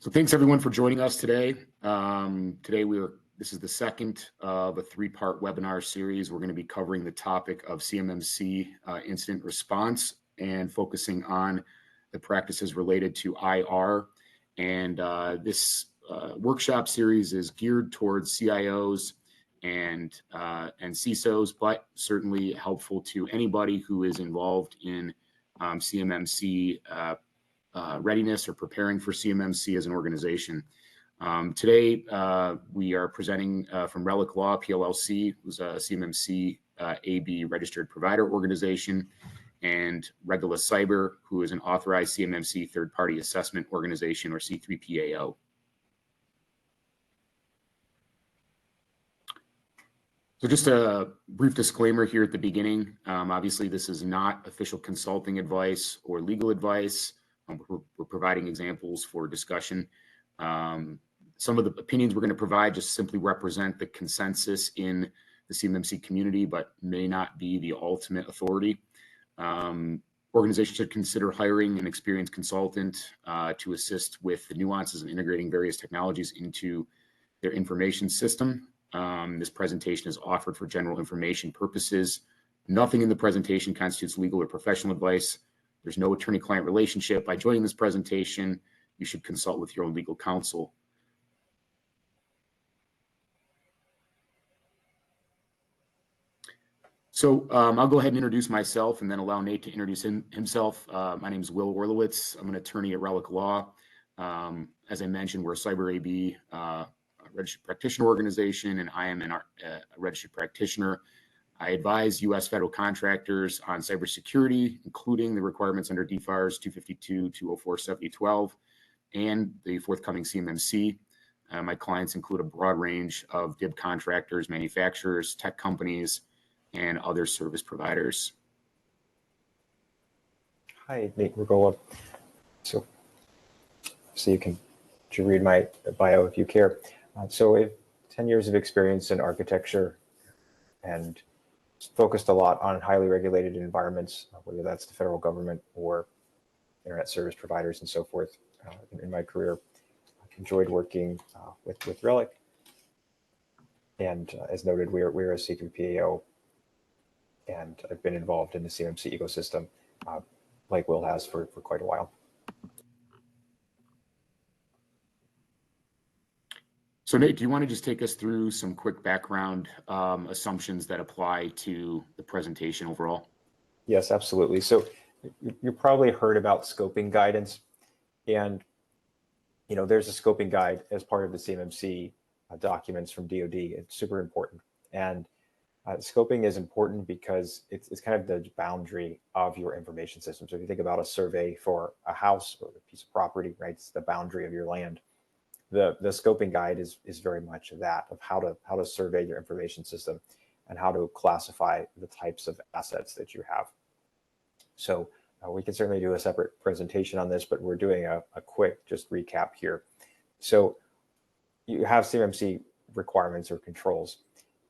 So thanks everyone for joining us today. This is the second of a three-part webinar series. We're going to be covering the topic of CMMC incident response and focusing on the practices related to IR. And this workshop series is geared towards CIOs and CISOs, but certainly helpful to anybody who is involved in CMMC readiness or preparing for CMMC as an organization. Today, we are presenting from Relic Law PLLC, who's a CMMC AB registered provider organization, and Regulus Cyber, who is an authorized CMMC third-party assessment organization, or C3PAO. So just a brief disclaimer here at the beginning. Obviously, this is not official consulting advice or legal advice. We're providing examples for discussion. Some of the opinions we're going to provide just simply represent the consensus in the CMMC community, but may not be the ultimate authority. Organizations should consider hiring an experienced consultant to assist with the nuances of integrating various technologies into their information system. This presentation is offered for general information purposes. Nothing in the presentation constitutes legal or professional advice. There's no attorney-client relationship. By joining this presentation, you should consult with your own legal counsel. So I'll go ahead and introduce myself and then allow Nate to introduce himself. My name is Will Orlowitz. I'm an attorney at Relic Law. As I mentioned, we're a Cyber AB registered practitioner organization, and I am a registered practitioner. I advise U.S. federal contractors on cybersecurity, including the requirements under DFARS 252, 204, 7012, and the forthcoming CMMC. My clients include a broad range of DIB contractors, manufacturers, tech companies, and other service providers. Hi, Nate Regola. So you can read my bio if you care. So I have 10 years of experience in architecture and focused a lot on highly regulated environments, whether that's the federal government or internet service providers and so forth. In my career, I've enjoyed working with Relic. And as noted, we're a C3PAO, and I've been involved in the CMMC ecosystem, like Will has for quite a while. So Nate, do you want to just take us through some quick background assumptions that apply to the presentation overall? Yes, absolutely. So you probably heard about scoping guidance, and there's a scoping guide as part of the CMMC documents from DoD. It's super important, and scoping is important because it's kind of the boundary of your information system. So if you think about a survey for a house or a piece of property, right, it's the boundary of your land. The scoping guide is very much that, of how to survey your information system and how to classify the types of assets that you have. So we can certainly do a separate presentation on this, but we're doing a quick just recap here. So you have CMMC requirements or controls,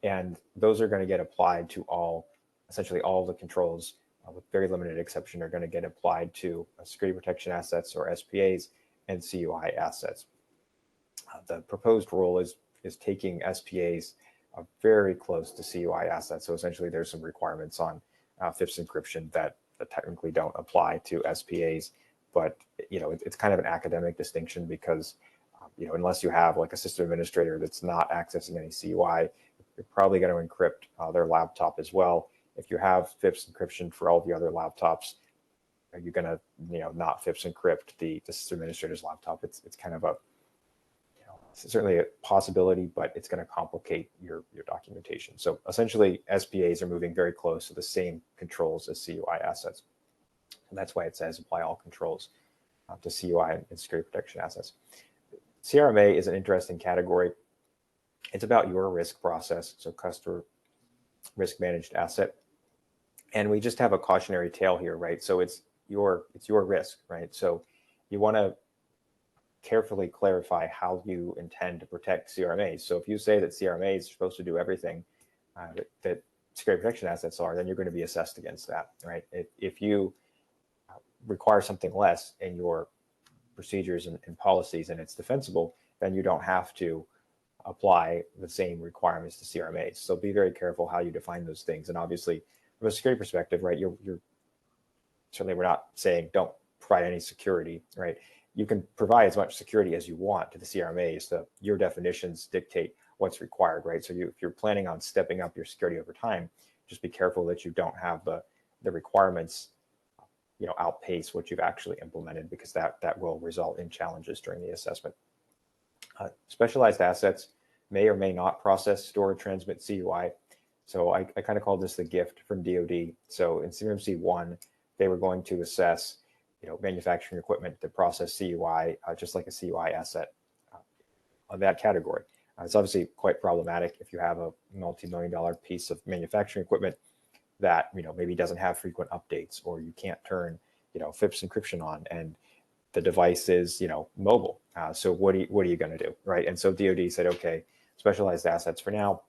and those are going to get applied to essentially all the controls, with very limited exception, are going to get applied to security protection assets, or SPAs, and CUI assets. The proposed rule is taking SPAs very close to CUI assets. So essentially, there's some requirements on FIPS encryption that technically don't apply to SPAs, but it's kind of an academic distinction because unless you have like a system administrator that's not accessing any CUI, you're probably going to encrypt their laptop as well. If you have FIPS encryption for all the other laptops, are you going to not FIPS encrypt the system administrator's laptop? It's kind of certainly a possibility, but it's going to complicate your documentation. So essentially, SPAs are moving very close to the same controls as CUI assets. And that's why it says apply all controls to CUI and security protection assets. CRMA is an interesting category. It's about your risk process, so customer risk managed asset. And we just have a cautionary tale here, right? So it's your risk, right? So you want to carefully clarify how you intend to protect CRMAs. So if you say that CRMAs are supposed to do everything that security protection assets are, then you're going to be assessed against that, right? If you require something less and your procedures and policies and it's defensible, then you don't have to apply the same requirements to CRMAs. So be very careful how you define those things. And obviously, from a security perspective, right, you're certainly, we're not saying don't provide any security, right? You can provide as much security as you want to the CRMAs. Your definitions dictate what's required, right? So if you're planning on stepping up your security over time, just be careful that you don't have the requirements, outpace what you've actually implemented, because that will result in challenges during the assessment. Specialized assets may or may not process, store, or transmit CUI. So I kind of call this the gift from DoD. So in CMMC 1, they were going to assess, manufacturing equipment that process CUI, just like a CUI asset on that category. It's obviously quite problematic if you have a multi-million-dollar piece of manufacturing equipment that maybe doesn't have frequent updates, or you can't turn FIPS encryption on, and the device is mobile. So what are you going to do, right? And so DoD said, okay, specialized assets for now,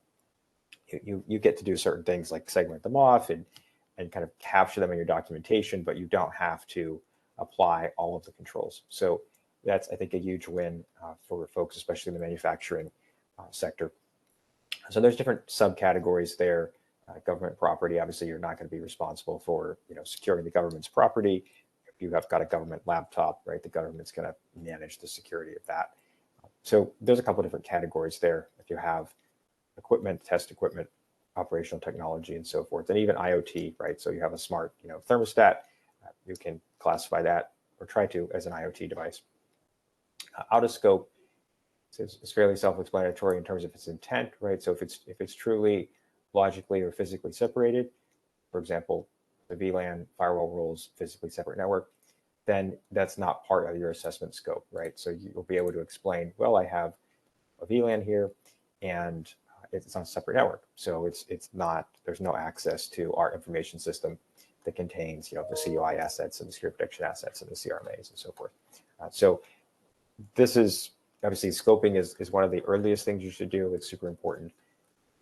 you get to do certain things like segment them off and kind of capture them in your documentation, but you don't have to apply all of the controls. So that's, I think, a huge win for folks, especially in the manufacturing sector. So there's different subcategories there. Government property, obviously, you're not going to be responsible for securing the government's property. If you have got a government laptop, right, the government's going to manage the security of that. So there's a couple of different categories there. If you have equipment, test equipment, operational technology, and so forth, and even IoT, right? So you have a smart, thermostat, you can classify that or try to as an IoT device. Out of scope, it's fairly self-explanatory in terms of its intent, right? So if it's truly logically or physically separated, for example, the VLAN firewall rules physically separate network, then that's not part of your assessment scope, right? So you'll be able to explain, well, I have a VLAN here and it's on a separate network. So it's not, there's no access to our information system that contains, the CUI assets and the security protection assets and the CRMAs and so forth. So this is, obviously, scoping is one of the earliest things you should do. It's super important.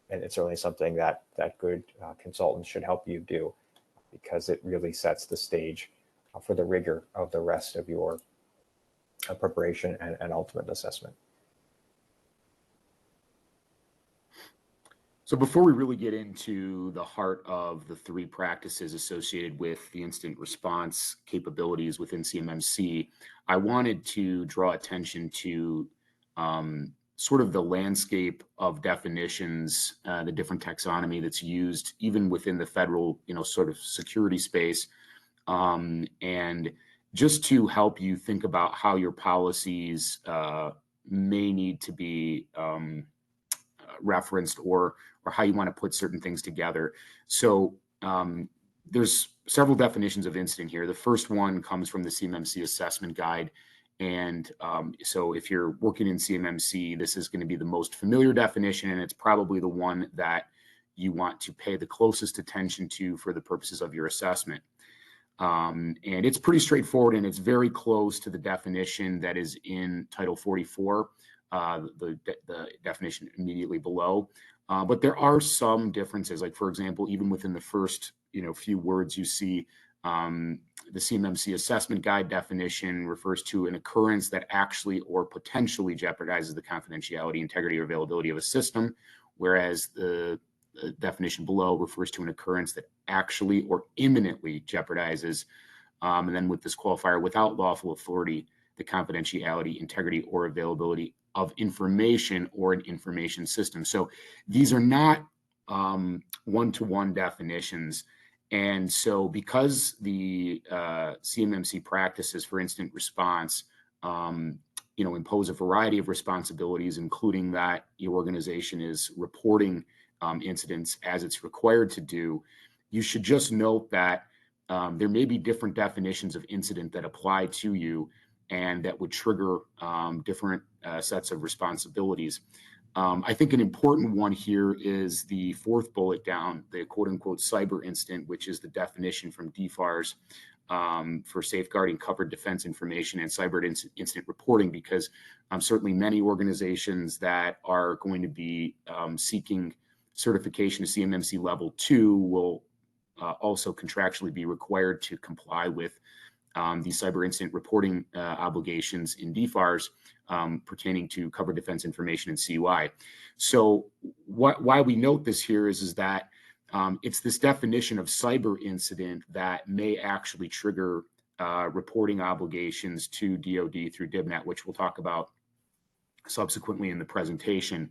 And it's certainly something that good consultants should help you do, because it really sets the stage for the rigor of the rest of your preparation and ultimate assessment. So before we really get into the heart of the three practices associated with the incident response capabilities within CMMC, I wanted to draw attention to sort of the landscape of definitions, the different taxonomy that's used even within the federal, sort of security space, and just to help you think about how your policies may need to be referenced, or how you want to put certain things together. So there's several definitions of incident here. The first one comes from the CMMC assessment guide. And so if you're working in CMMC, this is going to be the most familiar definition, and it's probably the one that you want to pay the closest attention to for the purposes of your assessment. And it's pretty straightforward, and it's very close to the definition that is in Title 44, the definition immediately below. But there are some differences, like, for example, even within the first few words you see, the CMMC assessment guide definition refers to an occurrence that actually or potentially jeopardizes the confidentiality, integrity, or availability of a system, whereas the definition below refers to an occurrence that actually or imminently jeopardizes, and then with this qualifier, without lawful authority, the confidentiality, integrity, or availability of information or an information system. So these are not one-to-one definitions. And so because the CMMC practices for incident response, impose a variety of responsibilities, including that your organization is reporting incidents as it's required to do, you should just note that there may be different definitions of incident that apply to you and that would trigger different sets of responsibilities. I think an important one here is the fourth bullet down, the quote unquote cyber incident, which is the definition from DFARS for safeguarding covered defense information and cyber incident reporting, because certainly many organizations that are going to be seeking certification to CMMC level 2 will also contractually be required to comply with these cyber incident reporting obligations in DFARS pertaining to covered defense information and CUI. So why we note this here is that it's this definition of cyber incident that may actually trigger reporting obligations to DoD through DIBNet, which we'll talk about subsequently in the presentation.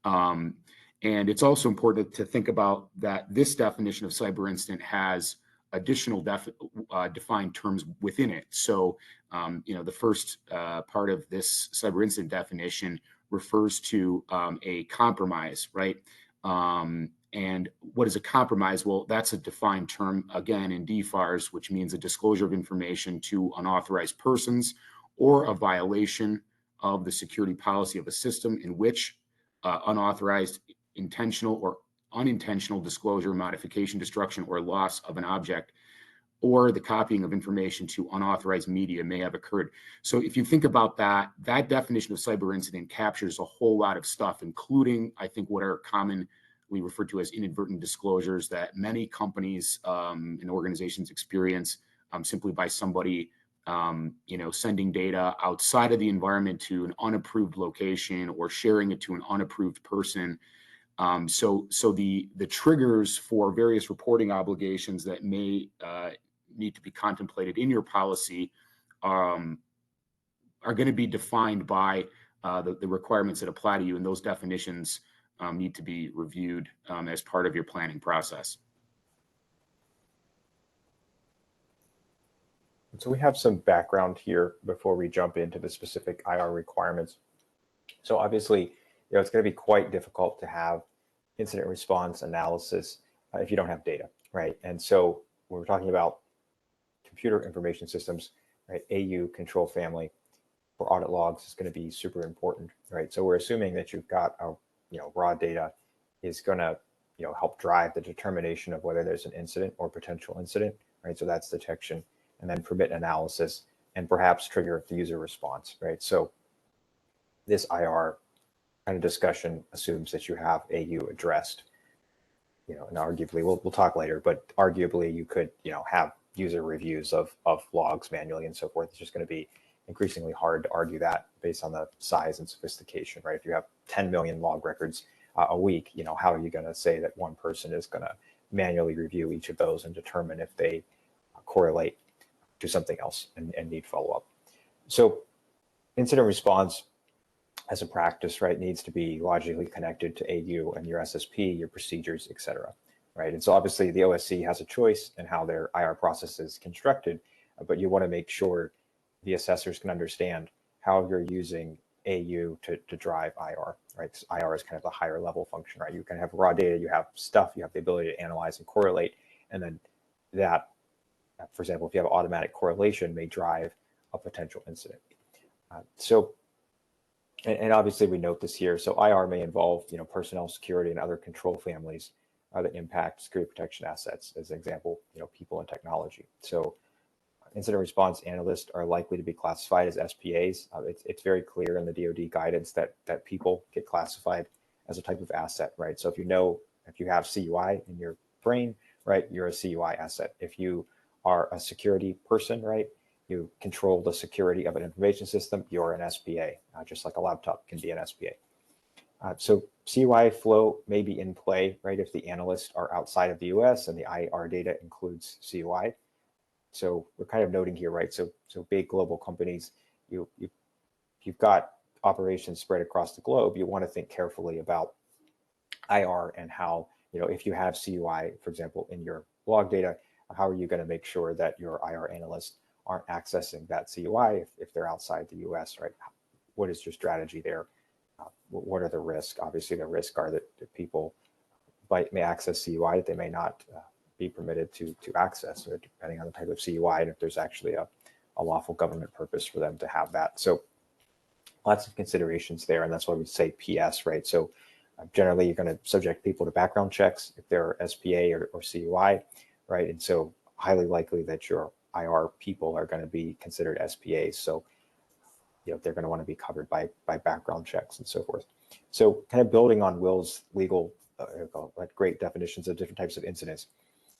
And it's also important to think about that this definition of cyber incident has additional defined terms within it. So, the first part of this cyber incident definition refers to a compromise, right? And what is a compromise? Well, that's a defined term, again, in DFARS, which means a disclosure of information to unauthorized persons or a violation of the security policy of a system in which unauthorized, intentional, or unintentional disclosure, modification, destruction, or loss of an object or the copying of information to unauthorized media may have occurred. So if you think about that, that definition of cyber incident captures a whole lot of stuff, including, I think, what are commonly referred to as inadvertent disclosures that many companies and organizations experience simply by somebody sending data outside of the environment to an unapproved location or sharing it to an unapproved person. So the triggers for various reporting obligations that may need to be contemplated in your policy are going to be defined by the requirements that apply to you, and those definitions need to be reviewed as part of your planning process. So we have some background here before we jump into the specific IR requirements. So obviously, it's going to be quite difficult to have incident response analysis if you don't have data, right? And so when we're talking about computer information systems, right, AU control family for audit logs is going to be super important, right? So we're assuming that you've got raw data is going to help drive the determination of whether there's an incident or potential incident, right? So that's detection, and then permit analysis and perhaps trigger the user response, right? So this IR kind of discussion assumes that you have AU addressed, and arguably we'll talk later, but arguably you could, have user reviews of logs manually and so forth. It's just going to be increasingly hard to argue that based on the size and sophistication, right? If you have 10 million log records a week, how are you going to say that one person is going to manually review each of those and determine if they correlate to something else and need follow-up? So incident response as a practice, right, needs to be logically connected to AU and your SSP, your procedures, et cetera, right? And so obviously the OSC has a choice in how their IR process is constructed, but you want to make sure the assessors can understand how you're using AU to drive IR, right? So IR is kind of the higher level function, right? You can have raw data, you have stuff, you have the ability to analyze and correlate, and then that, for example, if you have automatic correlation, may drive a potential incident. And obviously we note this here. So IR may involve, personnel security and other control families that impact security protection assets. As an example, people and technology. So incident response analysts are likely to be classified as SPAs. It's very clear in the DoD guidance that people get classified as a type of asset, right? So if you have CUI in your brain, right, you're a CUI asset. If you are a security person, right, you control the security of an information system, you're an SPA, just like a laptop can be an SPA. So CUI flow may be in play, right, if the analysts are outside of the US and the IR data includes CUI. So we're kind of noting here, right, so big global companies, you've got operations spread across the globe, you want to think carefully about IR and how, if you have CUI, for example, in your log data, how are you going to make sure that your IR analysts aren't accessing that CUI if they're outside the US, right? What is your strategy there? What are the risks? Obviously, the risks are that people may access CUI that they may not be permitted to access, or depending on the type of CUI, and if there's actually a lawful government purpose for them to have that. So lots of considerations there, and that's why we say PS, right? So generally, you're going to subject people to background checks if they're SPA or CUI, right? And so highly likely that your IR people are going to be considered SPAs. So, they're going to want to be covered by background checks and so forth. So kind of building on Will's legal, great definitions of different types of incidents.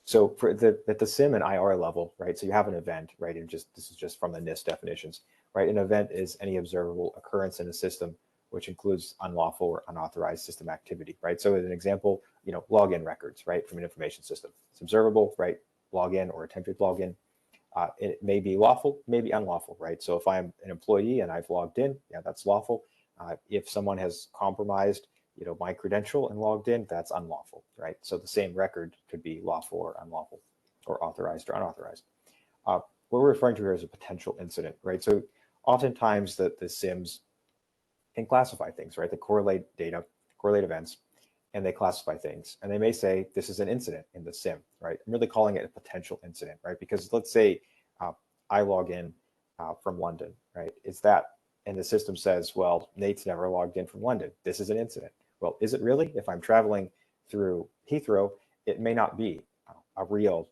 So for at the SIM and IR level, right? So you have an event, right? And this is just from the NIST definitions, right? An event is any observable occurrence in a system which includes unlawful or unauthorized system activity, right? So as an example, login records, right, from an information system. It's observable, right? Login or attempted login. It may be lawful, may be unlawful, right? So if I'm an employee and I've logged in, yeah, that's lawful. If someone has compromised, my credential and logged in, that's unlawful, right? So the same record could be lawful or unlawful, or authorized or unauthorized. What we're referring to here is a potential incident, right? So oftentimes the SIMs can classify things, right? They correlate data, correlate events, and they classify things. And they may say, this is an incident in the SIM, right? I'm really calling it a potential incident, right? Because let's say I log in from London, right? And the system says, well, Nate's never logged in from London. This is an incident. Well, is it really? If I'm traveling through Heathrow, it may not be a real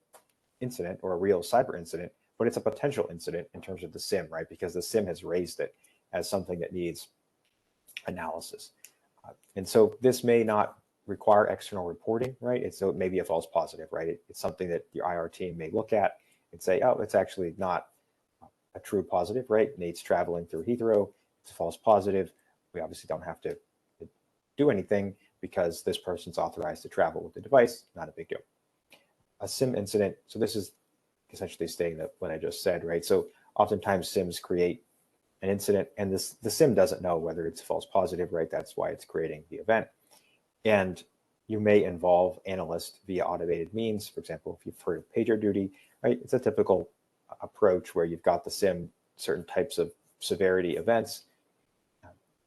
incident or a real cyber incident, but it's a potential incident in terms of the SIM, right? Because the SIM has raised it as something that needs analysis. And so this may not require external reporting, right? So it may be a false positive, right? It's something that your IR team may look at and say, oh, it's actually not a true positive, right? Nate's traveling through Heathrow. It's a false positive. We obviously don't have to do anything because this person's authorized to travel with the device. Not a big deal. A SIM incident. So this is essentially stating that what I just said, right? So oftentimes SIMs create an incident, and the SIM doesn't know whether it's false positive, right? That's why it's creating the event. And you may involve analysts via automated means. For example, if you've heard of PagerDuty, right? It's a typical approach where you've got the SIM, certain types of severity events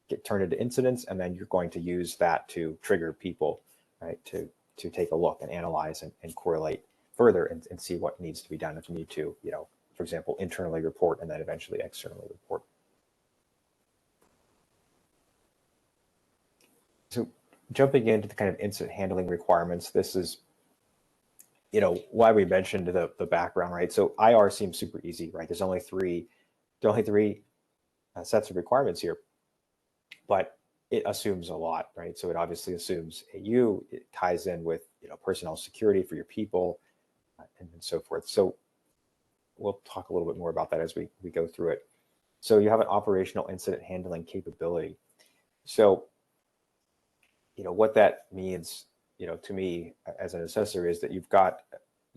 get turned into incidents, and then you're going to use that to trigger people, right? To take a look and analyze and correlate further and see what needs to be done if you need to, for example, internally report and then eventually externally report. So jumping into the kind of incident handling requirements, this is, why we mentioned the background, right? So IR seems super easy, right? There's only three sets of requirements here, but it assumes a lot, right? So it obviously assumes AU, it ties in with, personnel security for your people and so forth. So we'll talk a little bit more about that as we go through it. So you have an operational incident handling capability. So what that means, to me as an assessor is that you've got,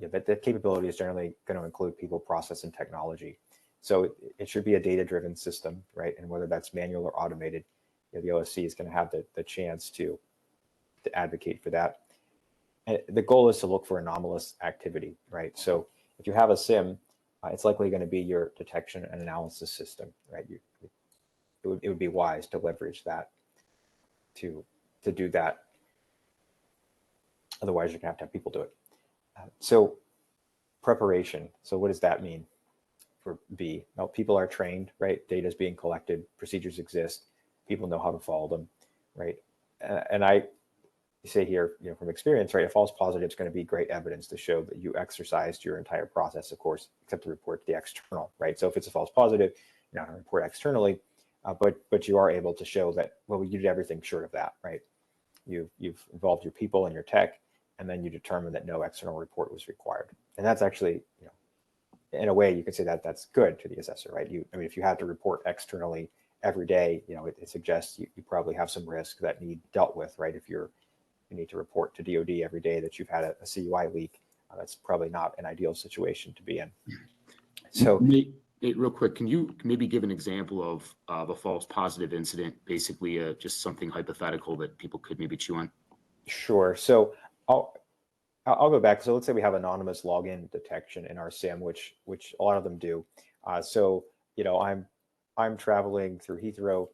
that the capability is generally going to include people, process, and technology. So it should be a data-driven system, right? And whether that's manual or automated, the OSC is going to have the chance to advocate for that. And the goal is to look for anomalous activity, right? So if you have a SIM, it's likely going to be your detection and analysis system, right? It would be wise to leverage that to do that. Otherwise, you're going to have people do it. So preparation. So what does that mean for B? Now, people are trained, right? Data is being collected, procedures exist, people know how to follow them, right? And I say here, from experience, right, a false positive is going to be great evidence to show that you exercised your entire process, of course, except to report to the external, right? So if it's a false positive, you're not going to report externally, but you are able to show that, well, you did everything short of that, right? You've involved your people and your tech, and then you determine that no external report was required. And that's actually, in a way, you could say that that's good to the assessor, right? If you have to report externally every day, it suggests you probably have some risk that need dealt with, right? If you need to report to DoD every day that you've had a CUI leak, that's probably not an ideal situation to be in. So, Nate, real quick, can you maybe give an example of a false positive incident, basically just something hypothetical that people could maybe chew on? Sure. So I'll go back. So let's say we have anonymous login detection in our SIM, which a lot of them do. So I'm traveling through Heathrow.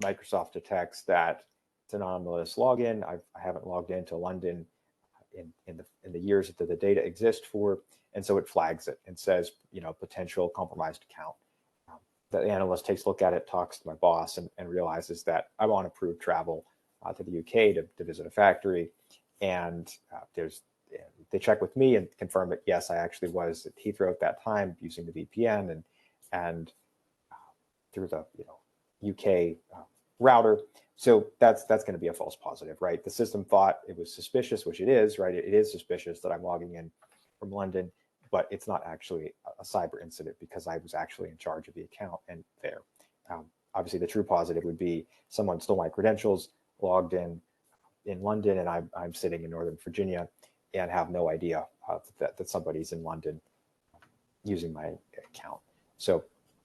Microsoft detects that it's an anomalous login. I haven't logged into London in the years that the data exist for, and so it flags it and says, potential compromised account. The analyst takes a look at it, talks to my boss, and realizes that I'm on approved travel to the UK to visit a factory, and they check with me and confirm that yes, I actually was at Heathrow at that time using the VPN and through the UK router. So that's going to be a false positive, right? The system thought it was suspicious, which it is, right? It is suspicious that I'm logging in from London, but it's not actually a cyber incident because I was actually in charge of the account and there. Obviously, the true positive would be someone stole my credentials, logged in London, and I'm sitting in Northern Virginia and have no idea that somebody's in London using my account. So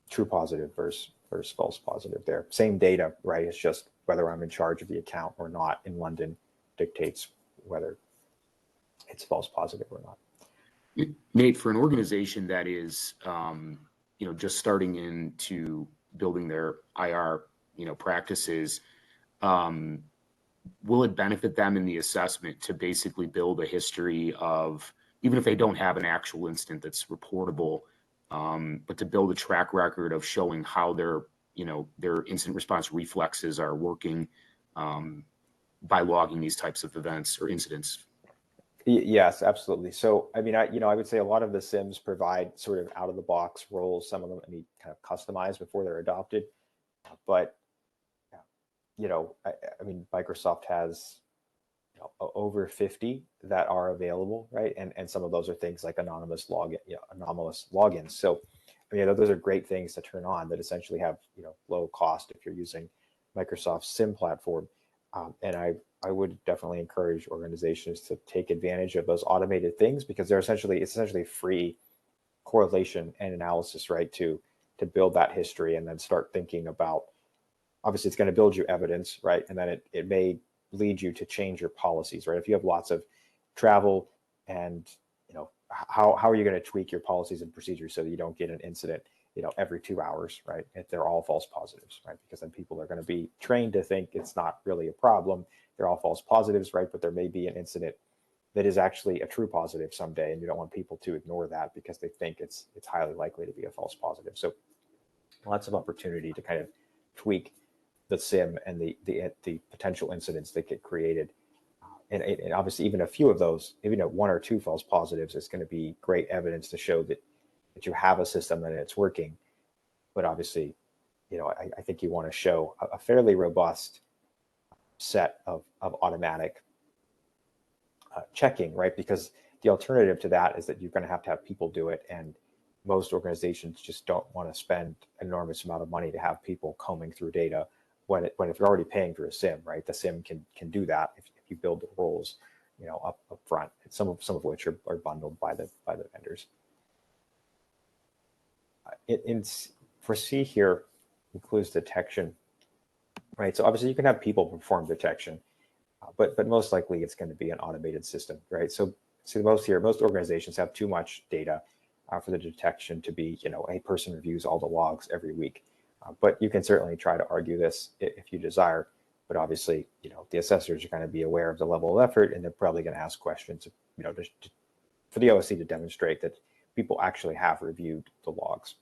true positive versus false positive there. Same data, right? It's just whether I'm in charge of the account or not in London dictates whether it's false positive or not. Nate, for an organization that is, just starting into building their IR, practices, will it benefit them in the assessment to basically build a history of, even if they don't have an actual incident that's reportable, but to build a track record of showing how their incident response reflexes are working by logging these types of events or incidents? Yes, absolutely. So, I mean, I would say a lot of the SIMs provide sort of out of the box roles. Some of them need kind of customized before they're adopted. But, I mean, Microsoft has over 50 that are available, right? And some of those are things like anomalous logins. So, I mean, those are great things to turn on that essentially have, low cost if you're using Microsoft's SIM platform. And I would definitely encourage organizations to take advantage of those automated things because it's essentially free correlation and analysis, right? To build that history and then start thinking about, obviously it's going to build you evidence, right? And then it may lead you to change your policies, right? If you have lots of travel and, how are you going to tweak your policies and procedures so that you don't get an incident, every 2 hours, right? If they're all false positives, right? Because then people are going to be trained to think it's not really a problem. They're all false positives, right? But there may be an incident that is actually a true positive someday, and you don't want people to ignore that because they think it's highly likely to be a false positive. So lots of opportunity to kind of tweak the SIM and the potential incidents that get created. And obviously, even a few of those, even one or two false positives, is going to be great evidence to show that you have a system and it's working. But obviously, I think you want to show a fairly robust set of automatic checking, right? Because the alternative to that is that you're going to have people do it. And most organizations just don't want to spend an enormous amount of money to have people combing through data when if you're already paying for a SIM, right? The SIM can do that if you build the roles, up front. Some of which are bundled by the vendors. For C here includes detection, right? So obviously you can have people perform detection, but most likely it's going to be an automated system, right? So see most organizations have too much data for the detection to be, a person reviews all the logs every week. But you can certainly try to argue this if you desire. But obviously, the assessors are going to be aware of the level of effort, and they're probably going to ask questions, for the OSC to demonstrate that people actually have reviewed the logs.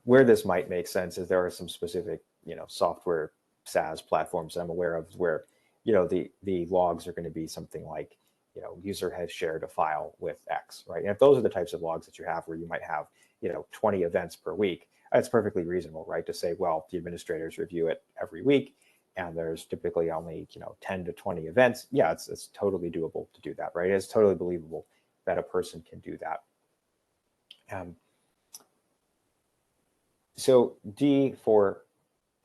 Where this might make sense is there are some specific, software SaaS platforms I'm aware of where, the logs are going to be something like, user has shared a file with X, right? And if those are the types of logs that you have where you might have, 20 events per week, it's perfectly reasonable, right? To say, well, the administrators review it every week and there's typically only, 10 to 20 events. Yeah, it's totally doable to do that, right? It's totally believable that a person can do that. So D for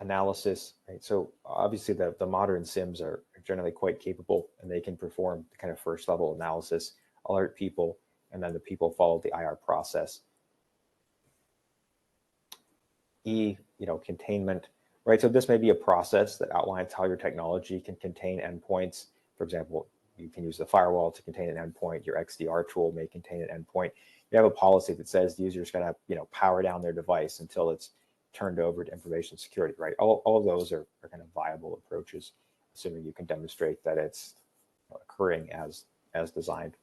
analysis, right? So obviously the modern SIMs are generally quite capable and they can perform the kind of first level analysis, alert people, and then the people follow the IR process. E, containment, right? So this may be a process that outlines how your technology can contain endpoints. For example, you can use the firewall to contain an endpoint. Your XDR tool may contain an endpoint. You have a policy that says the user is going to, power down their device until it's turned over to information security, right? All of those are kind of viable approaches, assuming you can demonstrate that it's occurring as designed.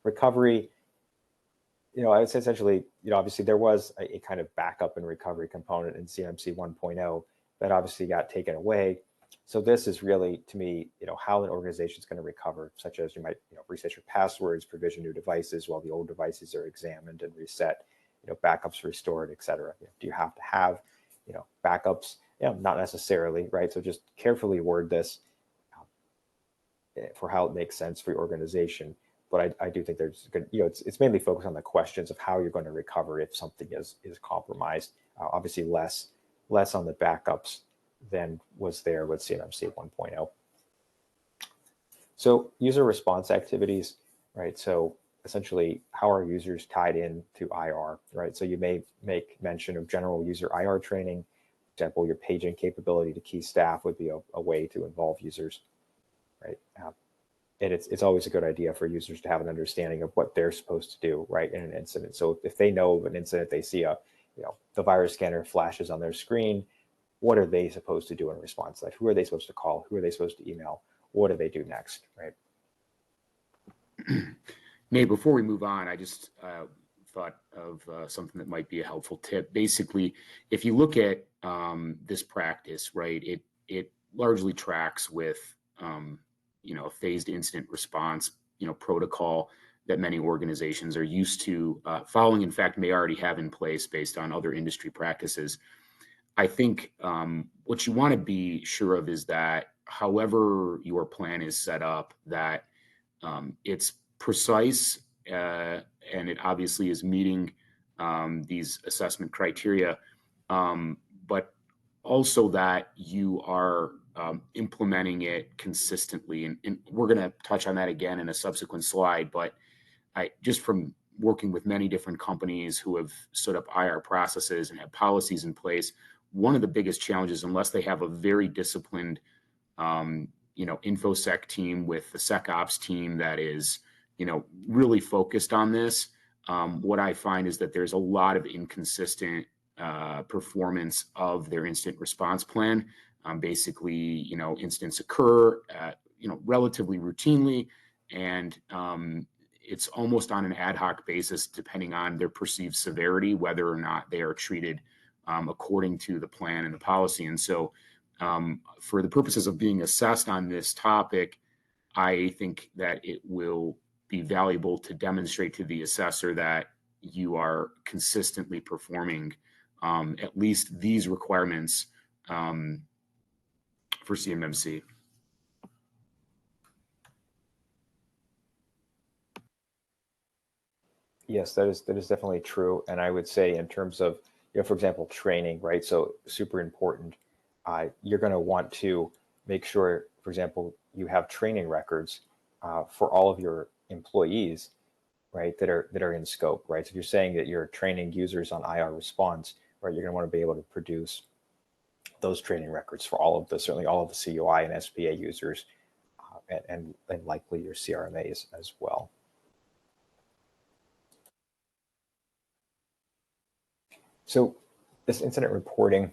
Recovery, I would say essentially, obviously there was a kind of backup and recovery component in CMMC 1.0 that obviously got taken away. So this is really, to me, how an organization is going to recover, such as you might, reset your passwords, provision new devices while the old devices are examined and reset, backups restored, et cetera. Do you have to have, backups, not necessarily, right? So just carefully word this for how it makes sense for your organization. But I do think there's good, it's mainly focused on the questions of how you're going to recover if something is compromised. Obviously less on the backups than was there with CMMC 1.0. So user response activities, right? So essentially, how are users tied in to IR, right? So you may make mention of general user IR training. For example, your paging capability to key staff would be a way to involve users, right? And it's always a good idea for users to have an understanding of what they're supposed to do, right, in an incident. So if they know of an incident, they see the virus scanner flashes on their screen, what are they supposed to do in response? Like, who are they supposed to call? Who are they supposed to email? What do they do next, right? Nate, before we move on, I just thought of something that might be a helpful tip. Basically, if you look at this practice, right, it largely tracks with a phased incident response, protocol that many organizations are used to following. In fact, may already have in place based on other industry practices. I think what you want to be sure of is that however your plan is set up, that it's precise and it obviously is meeting these assessment criteria, but also that you are implementing it consistently. And we're going to touch on that again in a subsequent slide, but just from working with many different companies who have stood up IR processes and have policies in place, one of the biggest challenges, unless they have a very disciplined InfoSec team with the SecOps team that is, really focused on this, what I find is that there's a lot of inconsistent performance of their incident response plan. Basically, incidents occur, relatively routinely, and it's almost on an ad hoc basis, depending on their perceived severity, whether or not they are treated according to the plan and the policy. And so for the purposes of being assessed on this topic, I think that it will be valuable to demonstrate to the assessor that you are consistently performing at least these requirements for CMMC. Yes, that is definitely true. And I would say in terms of, for example, training, right? So super important. You're going to want to make sure, for example, you have training records for all of your employees, right, that are in scope, right? So if you're saying that you're training users on IR response, right, you're going to want to be able to produce those training records for certainly all of the CUI and SPA users, and likely your CRMAs as well. So this incident reporting,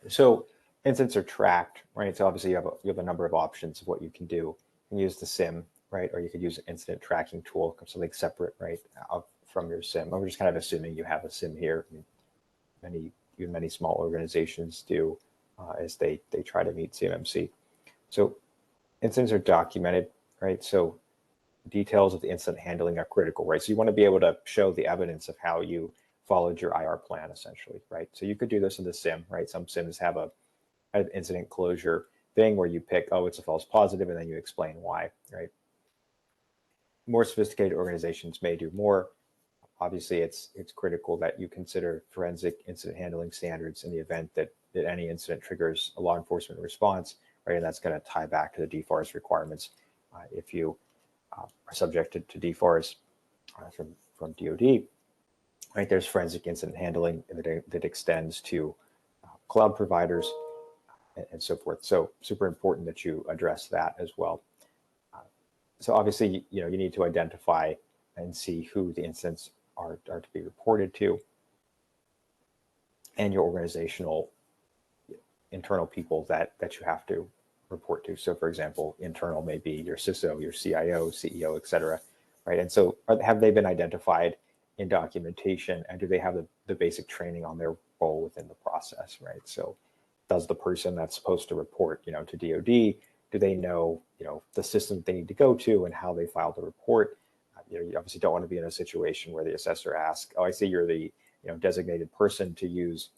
so incidents are tracked, right? So obviously you have a number of options of what you can do. You can use the SIM, right? Or you could use an incident tracking tool, something separate, right, from your SIM. I'm just kind of assuming you have a SIM here. I mean, many small organizations do as they try to meet CMMC. So incidents are documented, right? So details of the incident handling are critical, right? So you want to be able to show the evidence of how you followed your IR plan, essentially, right? So you could do this in the SIM, right? Some SIMs have an incident closure thing where you pick, oh, it's a false positive, and then you explain why, right? More sophisticated organizations may do more. Obviously, it's critical that you consider forensic incident handling standards in the event that any incident triggers a law enforcement response, right? And that's going to tie back to the DFARS requirements. If you are subjected to DFARS from DoD, right? There's forensic incident handling that extends to cloud providers and so forth. So super important that you address that as well. So obviously, you need to identify and see who the incidents are to be reported to, and your organizational internal people that you have to report to. So for example, internal may be your CISO, your CIO, CEO, et cetera, right? And so have they been identified in documentation, and do they have the basic training on their role within the process, right? So does the person that's supposed to report, to DoD, do they know, the system they need to go to and how they file the report? You obviously don't want to be in a situation where the assessor asks, oh, I see you're the designated person to use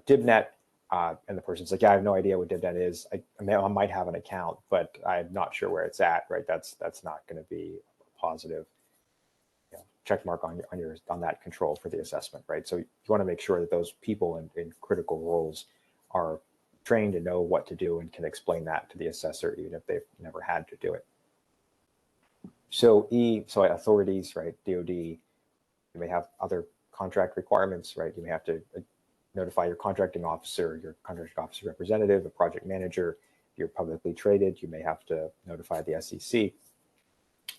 DibNet, and the person's like, yeah, I have no idea what DibNet is. I might have an account, but I'm not sure where it's at, right? That's not going to be a positive check mark on that control for the assessment, right? So you want to make sure that those people in critical roles are trained to know what to do and can explain that to the assessor, even if they've never had to do it. So authorities, right? DoD, you may have other contract requirements, right? You may have to notify your contracting officer, your contracting officer representative, a project manager. If you're publicly traded, you may have to notify the SEC.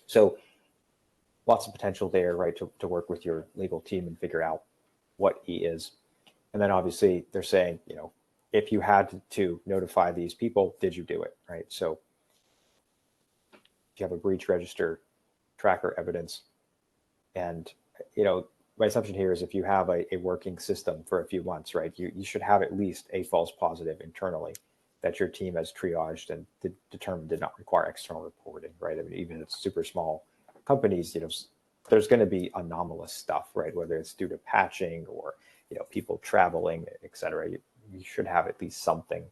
So lots of potential there, right, to work with your legal team and figure out what E is. And then obviously they're saying, if you had to notify these people, did you do it, right? So if you have a breach register, tracker evidence, and, my assumption here is if you have a working system for a few months, right, you should have at least a false positive internally that your team has triaged and determined did not require external reporting, right? I mean, even if it's super small companies, there's going to be anomalous stuff, right? Whether it's due to patching or, people traveling, et cetera. You should have at least something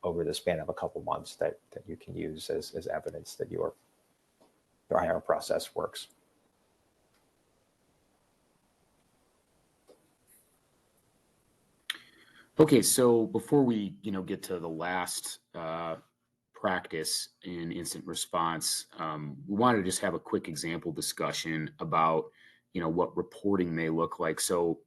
over the span of a couple months that you can use as evidence that your IR process works. Okay, so before we get to the last practice in incident response, we wanted to just have a quick example discussion about what reporting may look like. So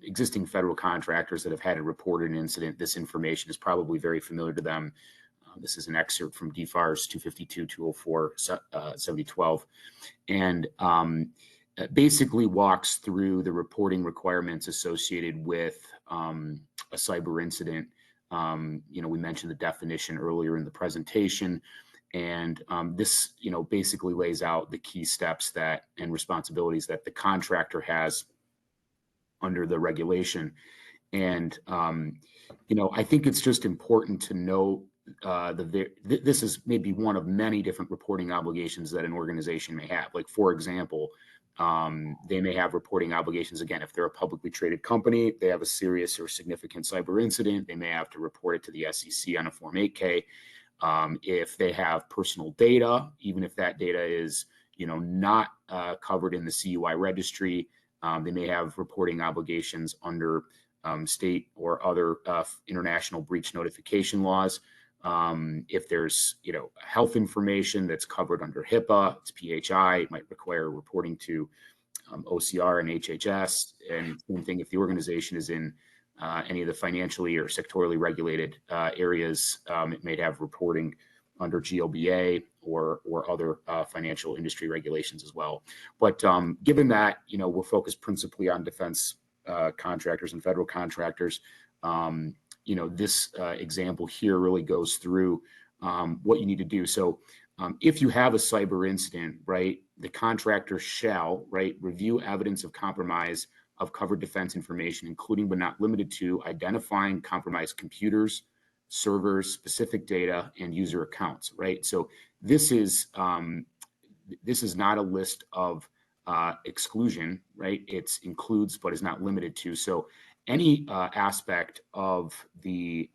existing federal contractors that have had to report an incident, this information is probably very familiar to them. This is an excerpt from DFARS 252-204 7012, and basically walks through the reporting requirements associated with a cyber incident. We mentioned the definition earlier in the presentation, and this, basically lays out the key steps and responsibilities that the contractor has under the regulation. And I think it's just important to know this is maybe one of many different reporting obligations that an organization may have. Like, for example, they may have reporting obligations. Again, if they're a publicly traded company, they have a serious or significant cyber incident, they may have to report it to the SEC on a Form 8K. If they have personal data, even if that data is not covered in the CUI registry, they may have reporting obligations under state or other international breach notification laws. If there's health information that's covered under HIPAA, it's PHI, it might require reporting to OCR and HHS. And same thing if the organization is in any of the financially or sectorally regulated areas, it may have reporting under GLBA or other financial industry regulations as well. But given that we're focused principally on defense contractors and federal contractors, this example here really goes through what you need to do. So if you have a cyber incident, right, the contractor shall, right, review evidence of compromise of covered defense information, including but not limited to identifying compromised computers, servers, specific data, and user accounts, right? So this is not a list of exclusion, right? It's includes but is not limited to. So any aspect of the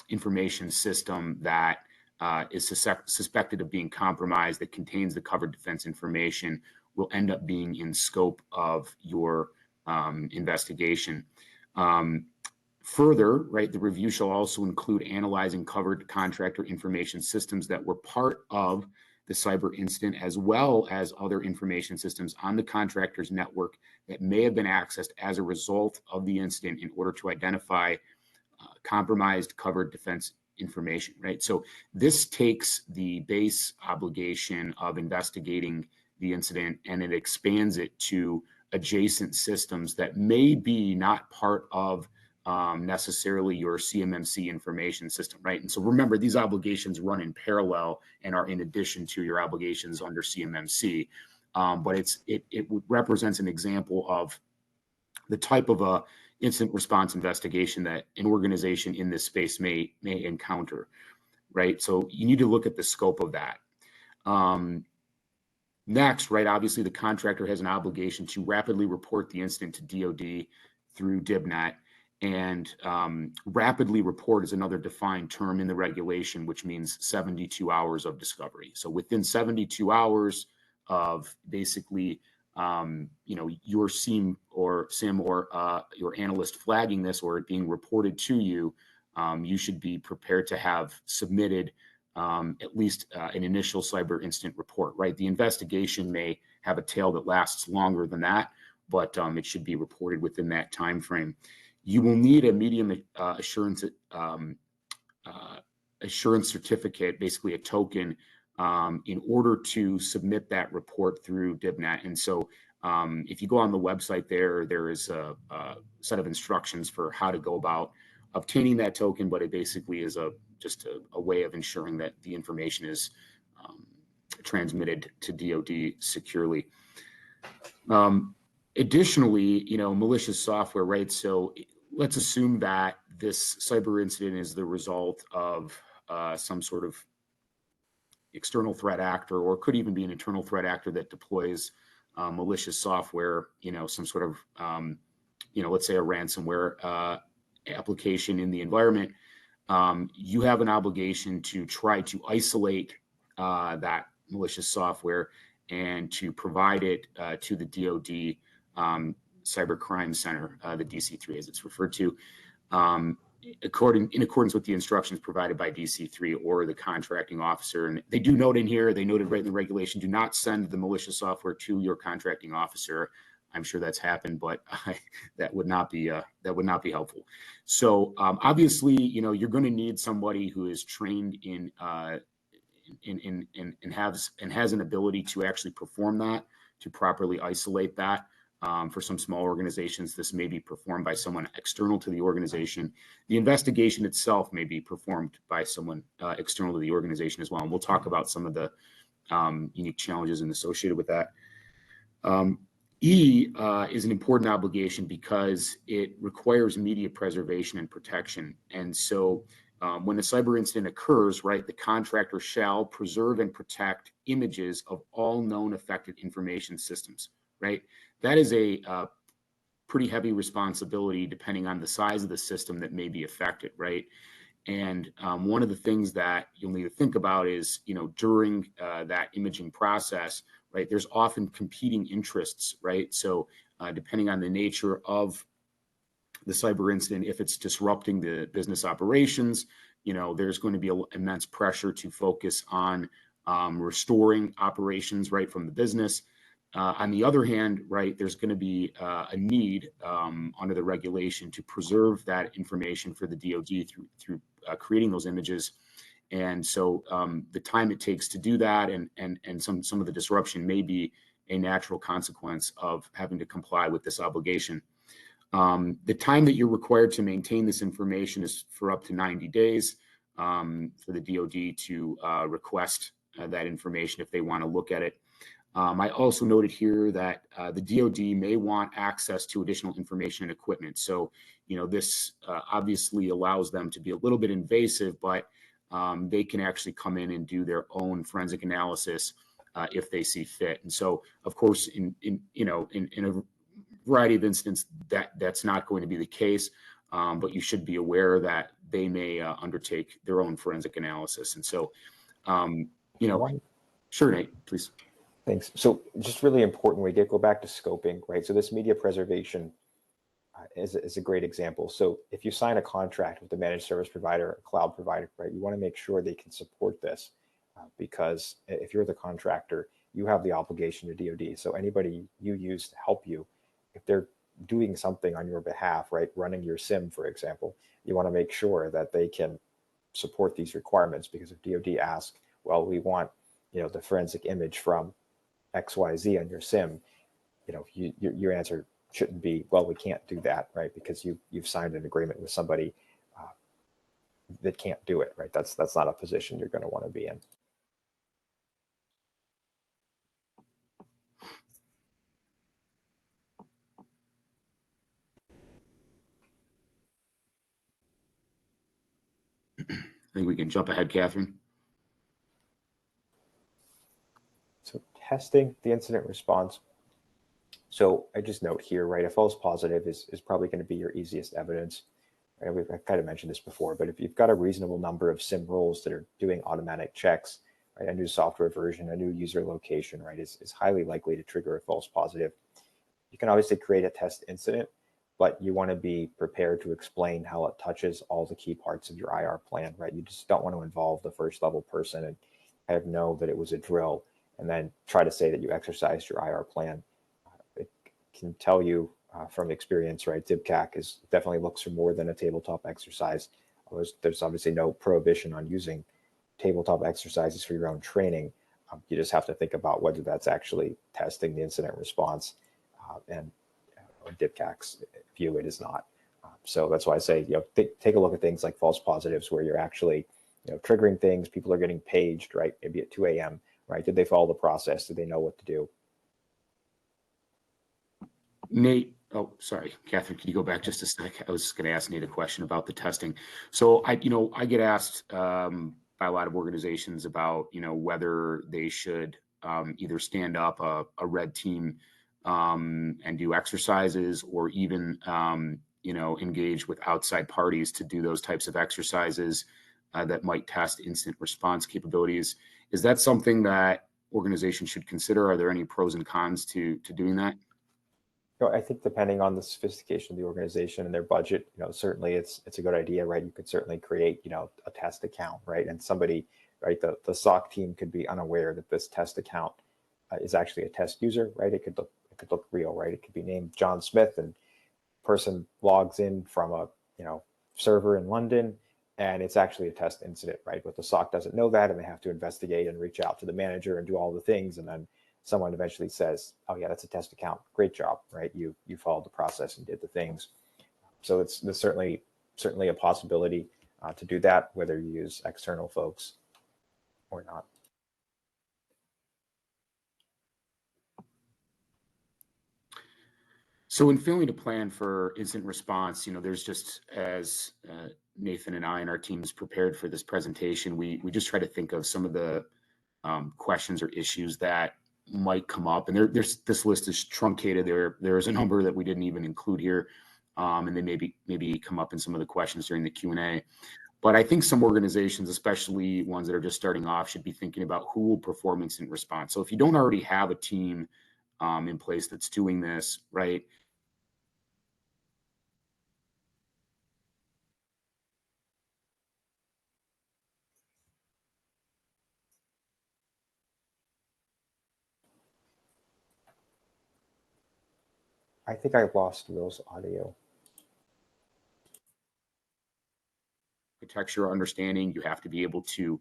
information system that is suspected of being compromised that contains the covered defense information will end up being in scope of your investigation. Further, right, the review shall also include analyzing covered contractor information systems that were part of the cyber incident, as well as other information systems on the contractor's network that may have been accessed as a result of the incident in order to identify compromised covered defense information, right? So this takes the base obligation of investigating the incident and it expands it to adjacent systems that may be not part of necessarily your CMMC information system, right? And so remember, these obligations run in parallel and are in addition to your obligations under CMMC. But it represents an example of the type of a incident response investigation that an organization in this space may encounter, right? So you need to look at the scope of that. Next, right, obviously the contractor has an obligation to rapidly report the incident to DoD through DibNet. And rapidly report is another defined term in the regulation, which means 72 hours of discovery. So within 72 hours of basically, your SIM or your analyst flagging this or it being reported to you, you should be prepared to have submitted at least an initial cyber incident report, right? The investigation may have a tail that lasts longer than that, but it should be reported within that time frame. You will need a medium assurance certificate, basically a token, in order to submit that report through DIBnet. And so if you go on the website there is a set of instructions for how to go about obtaining that token, but it basically is just a way of ensuring that the information is transmitted to DoD securely. Additionally, malicious software, right? So let's assume that this cyber incident is the result of some sort of external threat actor, or could even be an internal threat actor that deploys malicious software, some sort of, let's say a ransomware application in the environment. You have an obligation to try to isolate that malicious software and to provide it to the DoD Cybercrime Center, the DC3 as it's referred to, in accordance with the instructions provided by DC3 or the contracting officer. And they do note in here, they noted right in the regulation, do not send the malicious software to your contracting officer. I'm sure that's happened, but that would not be helpful. So obviously, you're going to need somebody who is trained in and has an ability to actually perform that, to properly isolate that. For some small organizations, this may be performed by someone external to the organization. The investigation itself may be performed by someone external to the organization as well. And we'll talk about some of the unique challenges associated with that. Is an important obligation because it requires media preservation and protection. And so when a cyber incident occurs, right, the contractor shall preserve and protect images of all known affected information systems, right? That is a pretty heavy responsibility depending on the size of the system that may be affected, right? And one of the things that you'll need to think about is, during that imaging process, right, there's often competing interests, right? So depending on the nature of the cyber incident, if it's disrupting the business operations, there's going to be immense pressure to focus on restoring operations, right, from the business. On the other hand, right, there's going to be a need under the regulation to preserve that information for the DoD through creating those images. And so the time it takes to do that and some of the disruption may be a natural consequence of having to comply with this obligation. The time that you're required to maintain this information is for up to 90 days for the DoD to request that information if they want to look at it. I also noted here that the DoD may want access to additional information and equipment. So, this obviously allows them to be a little bit invasive, but they can actually come in and do their own forensic analysis if they see fit. And so, of course, in a variety of incidents, that's not going to be the case, but you should be aware that they may undertake their own forensic analysis. And so, Sure, Nate, please. Thanks. So just really important, we go back to scoping, right? So this media preservation is a great example. So if you sign a contract with a managed service provider, a cloud provider, right, you want to make sure they can support this because if you're the contractor, you have the obligation to DoD. So anybody you use to help you, if they're doing something on your behalf, right, running your SIM, for example, you want to make sure that they can support these requirements, because if DoD asks, well, we want, the forensic image from XYZ on your SIM, your answer shouldn't be, well, we can't do that, right? Because you've signed an agreement with somebody that can't do it, right? That's not a position you're going to want to be in. I think we can jump ahead, Catherine. So testing the incident response. So I just note here, right, a false positive is probably going to be your easiest evidence. Right? I've kind of mentioned this before, but if you've got a reasonable number of SIM roles that are doing automatic checks, right, a new software version, a new user location, right, is highly likely to trigger a false positive. You can obviously create a test incident, but you want to be prepared to explain how it touches all the key parts of your IR plan, right? You just don't want to involve the first level person and have know that it was a drill and then try to say that you exercised your IR plan. It can tell you from experience, right? DIBCAC is definitely looks for more than a tabletop exercise. There's obviously no prohibition on using tabletop exercises for your own training. You just have to think about whether that's actually testing the incident response, and DIBCAC's view it is not. So that's why I say, take a look at things like false positives where you're actually, triggering things. People are getting paged, right? Maybe at 2 a.m., right? Did they follow the process? Did they know what to do? Nate, oh, sorry, Catherine, can you go back just a sec? I was going to ask Nate a question about the testing. So I get asked by a lot of organizations about, whether they should either stand up a red team and do exercises, or even, engage with outside parties to do those types of exercises that might test instant response capabilities. Is that something that organizations should consider? Are there any pros and cons to doing that? I think depending on the sophistication of the organization and their budget, certainly it's a good idea, right? You could certainly create, a test account, right? And somebody, right, the SOC team could be unaware that this test account is actually a test user, right? It could look real, right? It could be named John Smith, and person logs in from a server in London, and it's actually a test incident, right? But the SOC doesn't know that, and they have to investigate and reach out to the manager and do all the things, and then someone eventually says, "Oh yeah, that's a test account. Great job, right? You followed the process and did the things." So there's certainly a possibility to do that, whether you use external folks or not. So in failing to plan for instant response, there's just, as Nathan and I and our teams prepared for this presentation, we just try to think of some of the questions or issues that might come up. And there's this list is truncated. There's a number that we didn't even include here, and they maybe come up in some of the questions during the Q&A. But I think some organizations, especially ones that are just starting off, should be thinking about who will perform instant response. So if you don't already have a team in place that's doing this, right? I think I lost Will's audio. Architecture understanding, you have to be able to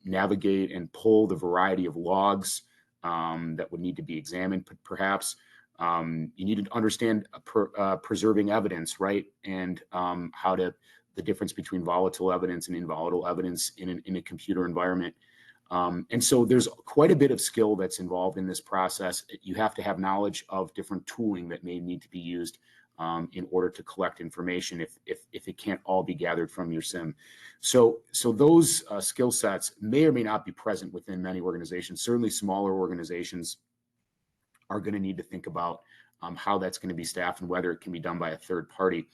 navigate and pull the variety of logs that would need to be examined, perhaps. You need to understand preserving evidence, right? And the difference between volatile evidence and involatile evidence in a computer environment. And so there's quite a bit of skill that's involved in this process. You have to have knowledge of different tooling that may need to be used in order to collect information if it can't all be gathered from your SIM. So those skill sets may or may not be present within many organizations. Certainly smaller organizations are going to need to think about how that's going to be staffed and whether it can be done by a third party.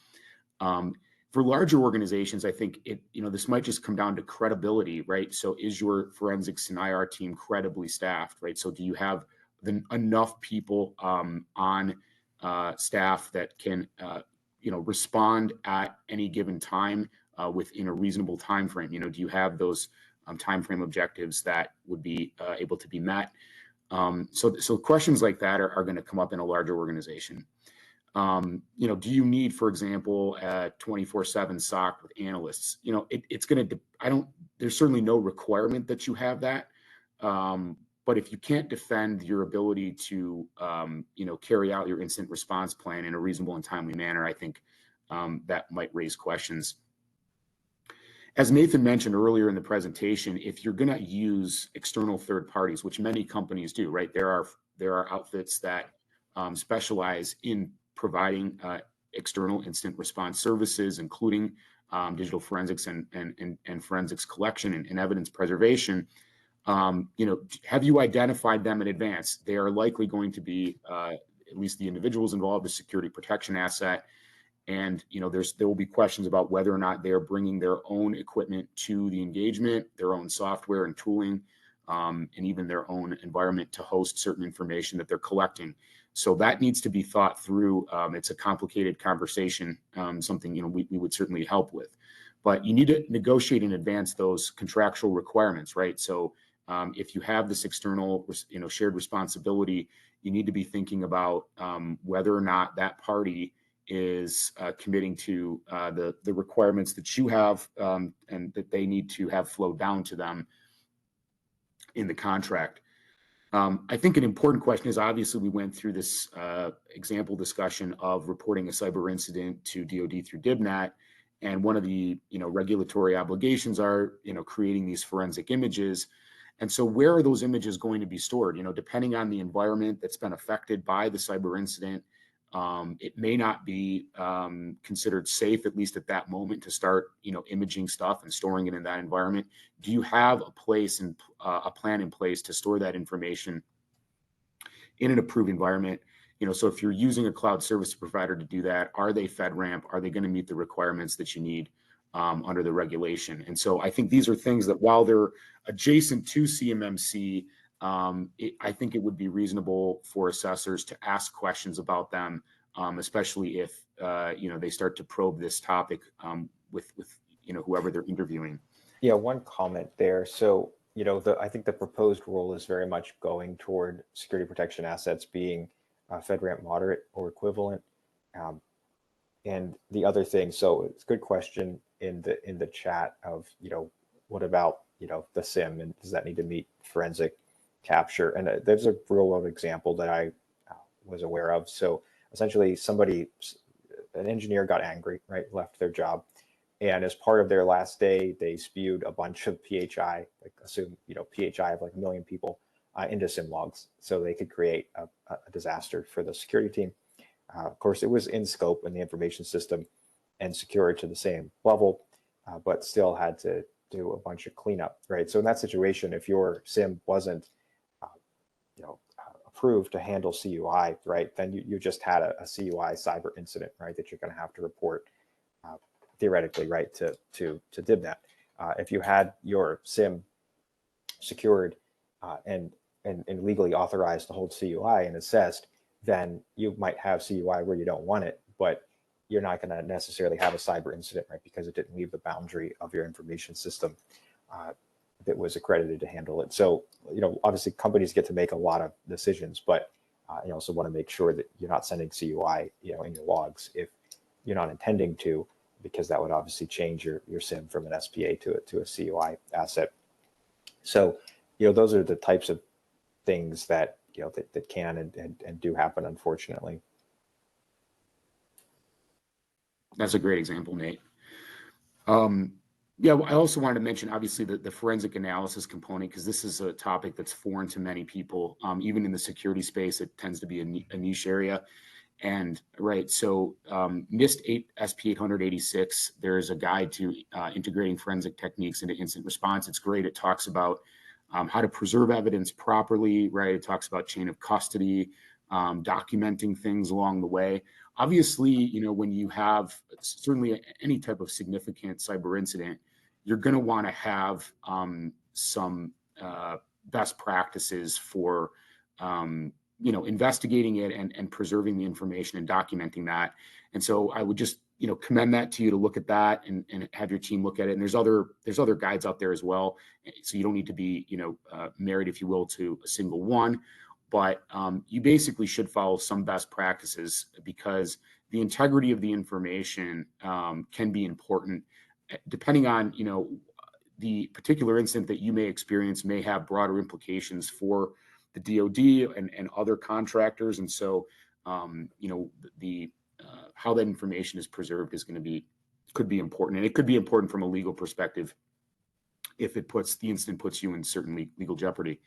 For larger organizations, I think this might just come down to credibility, right? So is your forensics and IR team credibly staffed, right? So do you have enough people on staff that can respond at any given time within a reasonable time frame? Do you have those time frame objectives that would be able to be met? So questions like that are going to come up in a larger organization. Do you need, for example, a 24/7 SOC with analysts? It's going to, there's certainly no requirement that you have that. But if you can't defend your ability to, carry out your incident response plan in a reasonable and timely manner, I think that might raise questions. As Nathan mentioned earlier in the presentation, if you're going to use external third parties, which many companies do, right? There are outfits that specialize in providing external incident response services, including digital forensics and forensics collection and evidence preservation. Have you identified them in advance? They are likely going to be at least the individuals involved, a security protection asset. And, there will be questions about whether or not they're bringing their own equipment to the engagement, their own software and tooling, and even their own environment to host certain information that they're collecting. So that needs to be thought through. It's a complicated conversation, something, we would certainly help with. But you need to negotiate in advance those contractual requirements, right? So if you have this external, shared responsibility, you need to be thinking about whether or not that party is committing to the requirements that you have and that they need to have flowed down to them in the contract. I think an important question is, obviously we went through this example discussion of reporting a cyber incident to DoD through DIBNAT. And one of the regulatory obligations are creating these forensic images. And so where are those images going to be stored? Depending on the environment that's been affected by the cyber incident, it may not be considered safe, at least at that moment, to start imaging stuff and storing it in that environment. Do you have a place and a plan in place to store that information in an approved environment? So if you're using a cloud service provider to do that, are they FedRAMP? Are they going to meet the requirements that you need under the regulation? And so I think these are things that, while they're adjacent to CMMC, I think it would be reasonable for assessors to ask questions about them, especially if they start to probe this topic with whoever they're interviewing. Yeah, one comment there. So I think the proposed rule is very much going toward security protection assets being FedRAMP moderate or equivalent. And the other thing, so it's a good question in the chat of what about the SIM, and does that need to meet forensic capture? And there's a real world example that I was aware of. So essentially an engineer got angry, right, left their job, and as part of their last day, they spewed a bunch of PHI, like assume PHI of like 1 million people, into SIM logs, so they could create a disaster for the security team. Of course, it was in scope in the information system and secured to the same level, but still had to do a bunch of cleanup, right? So in that situation, if your SIM wasn't approved to handle CUI, right, then you just had a CUI cyber incident, right, that you're going to have to report theoretically, right, to DIBNAT. If you had your SIM secured and legally authorized to hold CUI and assessed, then you might have CUI where you don't want it, but you're not going to necessarily have a cyber incident, right, because it didn't leave the boundary of your information system that was accredited to handle it. So, obviously companies get to make a lot of decisions, but you also want to make sure that you're not sending CUI, in your logs if you're not intending to, because that would obviously change your SIM from an SPA to a CUI asset. So, those are the types of things that that can and do happen, unfortunately. That's a great example, Nate. Yeah, I also wanted to mention, obviously, the forensic analysis component, because this is a topic that's foreign to many people. Even in the security space, it tends to be a niche area. And right, so NIST SP 886, there's a guide to integrating forensic techniques into incident response. It's great. It talks about how to preserve evidence properly, right? It talks about chain of custody, documenting things along the way. Obviously, when you have certainly any type of significant cyber incident, you're going to want to have some best practices for investigating it and preserving the information and documenting that. And so I would just commend that to you to look at that and have your team look at it. And there's other guides out there as well. So you don't need to be married, if you will, to a single one. But you basically should follow some best practices, because the integrity of the information can be important. Depending on the particular incident that you may experience may have broader implications for the DoD and other contractors. And so the how that information is preserved is could be important, and it could be important from a legal perspective if the incident puts you in certain legal jeopardy.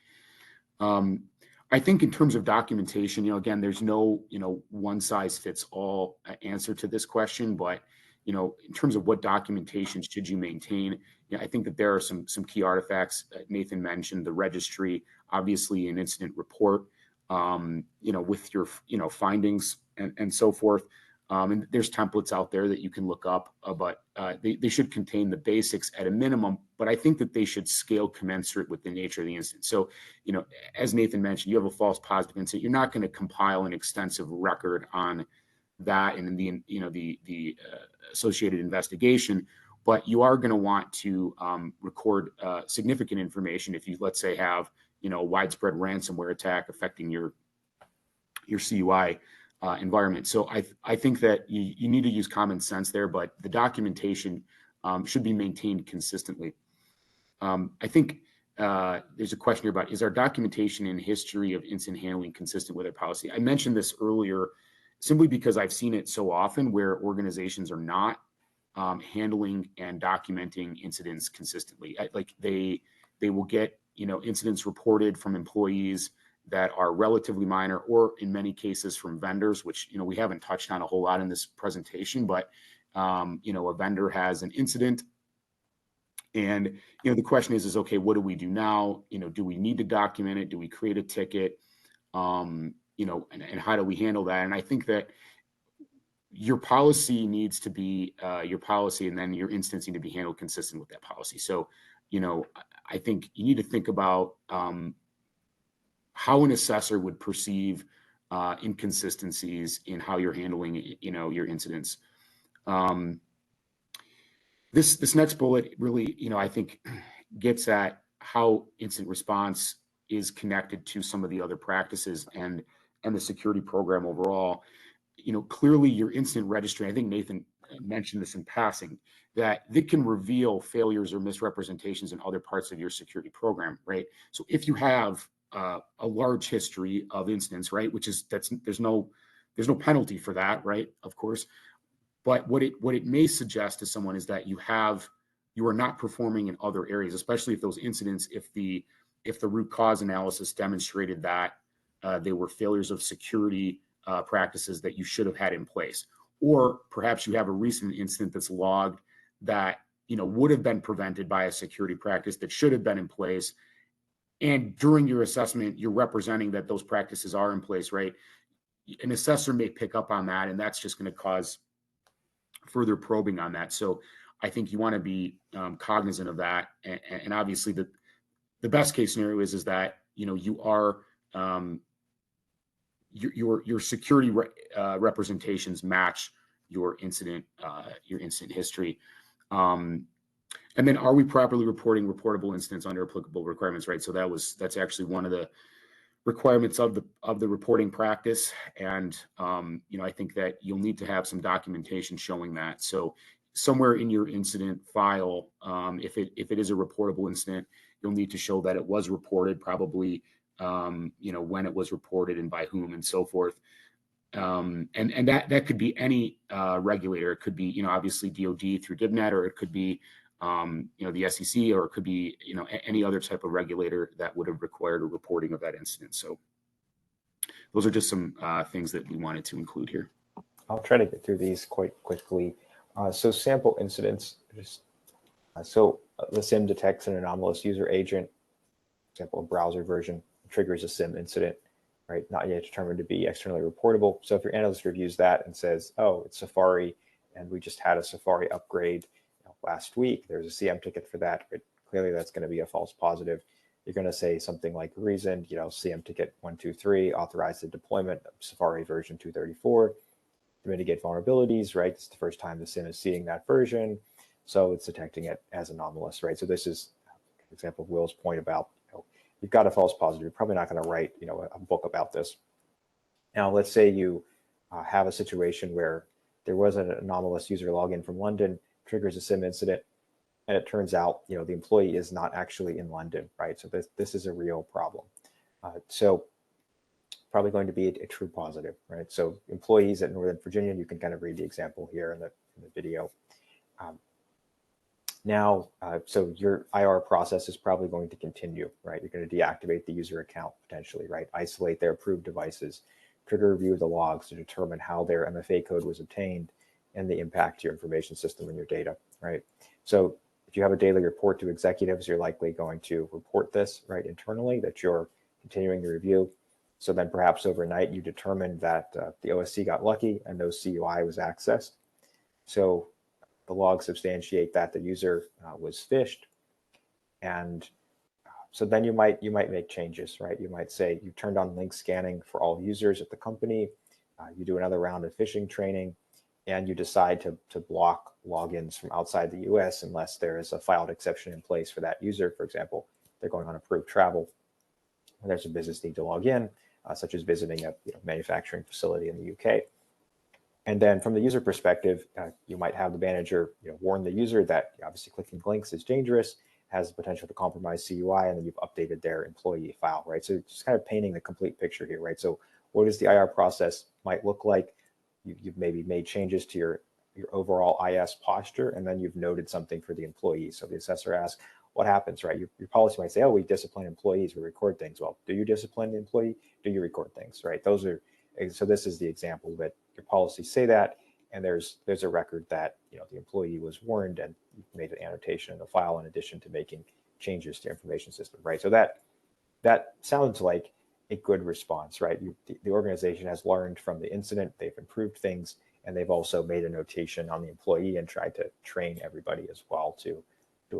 I think in terms of documentation, again, there's no, one size fits all answer to this question, but, in terms of what documentation should you maintain, I think that there are some key artifacts. Nathan mentioned the registry, obviously an incident report. with your, findings and so forth. And there's templates out there that you can look up, but they should contain the basics at a minimum. But I think that they should scale commensurate with the nature of the incident. So, as Nathan mentioned, you have a false positive incident. You're not going to compile an extensive record on that and the associated investigation, but you are going to want to record significant information if you, let's say, have widespread ransomware attack affecting your CUI environment. So I think that you need to use common sense there, but the documentation should be maintained consistently. I think there's a question here about, is our documentation and history of incident handling consistent with our policy? I mentioned this earlier simply because I've seen it so often where organizations are not handling and documenting incidents consistently. Like they will get incidents reported from employees that are relatively minor, or in many cases from vendors, which we haven't touched on a whole lot in this presentation. But a vendor has an incident, and the question is okay, what do we do now? Do we need to document it? Do we create a ticket? And how do we handle that? And I think that your policy needs to be your policy, and then your incidents need to be handled consistent with that policy. So, I think you need to think about how an assessor would perceive inconsistencies in how you're handling, your incidents. This next bullet really, I think gets at how incident response is connected to some of the other practices and the security program overall. Clearly your incident registry, I think Nathan mentioned this in passing, that it can reveal failures or misrepresentations in other parts of your security program, right? So if you have a large history of incidents, right, there's no penalty for that, right? Of course, but what it may suggest to someone is that you are not performing in other areas, especially if those incidents, if the root cause analysis demonstrated that they were failures of security practices that you should have had in place, or perhaps you have a recent incident that's logged that would have been prevented by a security practice that should have been in place, and during your assessment you're representing that those practices are in place, right? An assessor may pick up on that, and that's just going to cause further probing on that. So I think you want to be cognizant of that, and obviously the best case scenario is that you are your security representations match your incident history. And then, are we properly reporting reportable incidents under applicable requirements, right? So that's actually one of the requirements of the reporting practice. And I think that you'll need to have some documentation showing that. So somewhere in your incident file, if it is a reportable incident, you'll need to show that it was reported, probably when it was reported and by whom and so forth. And that could be any regulator. It could be, obviously DoD through DIBNet, or it could be, the SEC, or it could be, any other type of regulator that would have required a reporting of that incident. So those are just some things that we wanted to include here. I'll try to get through these quite quickly. So sample incidents, the SIM detects an anomalous user agent, for example, a browser version, triggers a SIM incident, right? Not yet determined to be externally reportable. So if your analyst reviews that and says, oh, it's Safari, and we just had a Safari upgrade last week, there's a CM ticket for that, but clearly that's going to be a false positive. You're going to say something like reasoned, CM ticket 123, authorized the deployment of Safari version 234 to mitigate vulnerabilities, right? It's the first time the SIM is seeing that version, so it's detecting it as anomalous, right? So this is an example of Will's point about, you've got a false positive. You're probably not going to write, a book about this. Now, let's say you have a situation where there was an anomalous user login from London, triggers a SIM incident, and it turns out, the employee is not actually in London, right? So this is a real problem. So probably going to be a true positive, right? So employees at Northern Virginia, you can kind of read the example here in the video. So your IR process is probably going to continue, right? You're going to deactivate the user account potentially, right? Isolate their approved devices, trigger review of the logs to determine how their MFA code was obtained and the impact to your information system and your data, right? So if you have a daily report to executives, you're likely going to report this, right, internally, that you're continuing the review. So then perhaps overnight you determined that the OSC got lucky and no CUI was accessed. So the logs substantiate that the user was phished. And so then you might make changes, right? You might say you turned on link scanning for all users at the company. You do another round of phishing training, and you decide to block logins from outside the US unless there is a filed exception in place for that user. For example, they're going on approved travel, and there's a business need to log in, such as visiting a manufacturing facility in the UK. And then from the user perspective, you might have the manager warn the user that obviously clicking links is dangerous, has the potential to compromise CUI, and then you've updated their employee file, right? So just kind of painting the complete picture here, right? So what does the IR process might look like? You've maybe made changes to your overall IS posture, and then you've noted something for the employee. So the assessor asks, what happens, right? Your policy might say, oh, we discipline employees, we record things. Well, do you discipline the employee? Do you record things, right? So this is the example that your policies say that, and there's a record that the employee was warned, and you've made an annotation in the file in addition to making changes to your information system, right? So that sounds like a good response, right? The organization has learned from the incident, they've improved things, and they've also made a notation on the employee and tried to train everybody as well to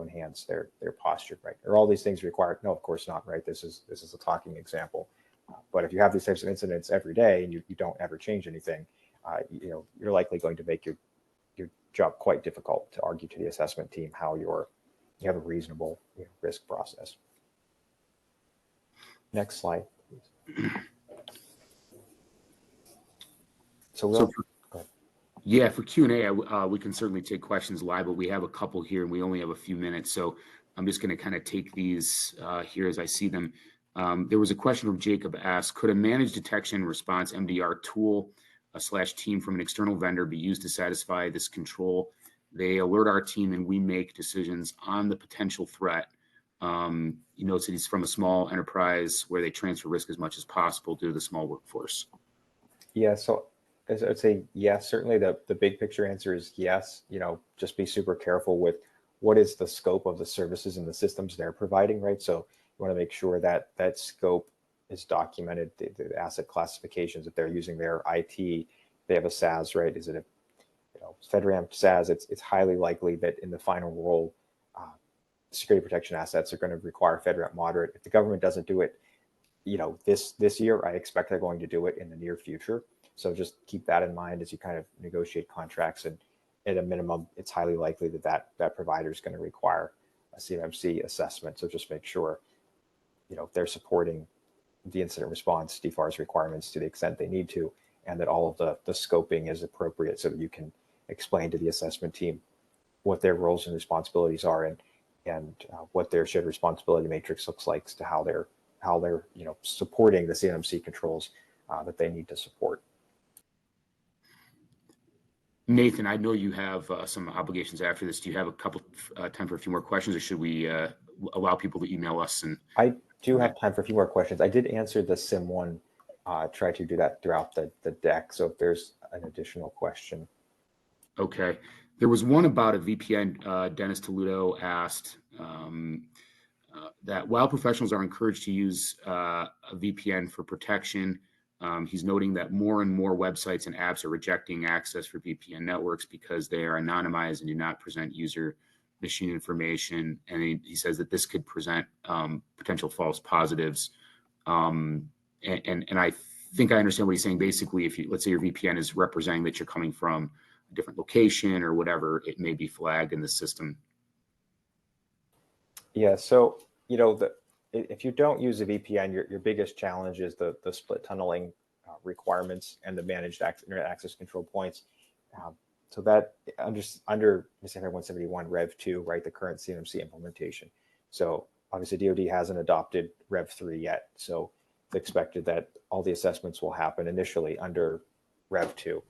enhance their posture, right? Are all these things required? No, of course not, right? This is a talking example. But if you have these types of incidents every day and you don't ever change anything, you're likely going to make your job quite difficult to argue to the assessment team how you have a reasonable risk process. Next slide, please. Yeah, for Q&A, we can certainly take questions live, but we have a couple here and we only have a few minutes. So I'm just going to kind of take these here as I see them. There was a question from Jacob asked, could a managed detection response MDR tool / team from an external vendor be used to satisfy this control? They alert our team and we make decisions on the potential threat. He notes that he's from a small enterprise where they transfer risk as much as possible due to the small workforce. Yeah, so as I'd say, yes, certainly the big picture answer is yes. Just be super careful with what is the scope of the services and the systems they're providing, right? So you want to make sure that that scope is documented, the asset classifications, if they're using their IT, they have a SaaS, right? Is it a FedRAMP SaaS? It's highly likely that in the final rule, security protection assets are going to require FedRAMP moderate. If the government doesn't do it, this year, I expect they're going to do it in the near future. So just keep that in mind as you kind of negotiate contracts. And at a minimum, it's highly likely that provider is going to require a CMMC assessment. So just make sure, they're supporting the incident response DFARS requirements to the extent they need to, and that all of the scoping is appropriate so that you can explain to the assessment team what their roles and responsibilities are and what their shared responsibility matrix looks like to how they're supporting the CMMC controls that they need to support. Nathan, I know you have some obligations after this. Do you have a couple time for a few more questions, or should we allow people to email us? And I do have time for a few more questions. I did answer the SIM one. Try to do that throughout the deck. So if there's an additional question. Okay. There was one about a VPN. Dennis Toledo asked that while professionals are encouraged to use a VPN for protection, he's noting that more and more websites and apps are rejecting access for VPN networks because they are anonymized and do not present user machine information. And he says that this could present potential false positives. And I think I understand what he's saying. Basically, if let's say your VPN is representing that you're coming from a different location or whatever, it may be flagged in the system. Yeah, so if you don't use a VPN, your biggest challenge is the split tunneling requirements and the managed internet access control points. So that under SAFER 171 Rev 2, right, the current CMMC implementation. So obviously DoD hasn't adopted Rev 3 yet. So it's expected that all the assessments will happen initially under Rev 2.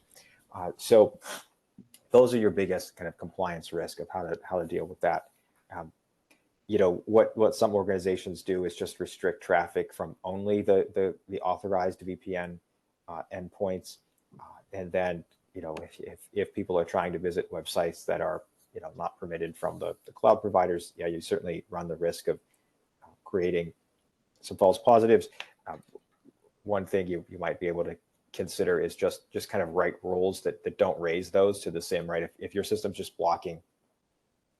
So those are your biggest kind of compliance risk of how to deal with that. What some organizations do is just restrict traffic from only the authorized VPN endpoints, and then if people are trying to visit websites that are not permitted from the cloud providers, yeah, you certainly run the risk of creating some false positives. one thing you might be able to consider is just kind of write rules that don't raise those to the SIM, right? If your system's just blocking,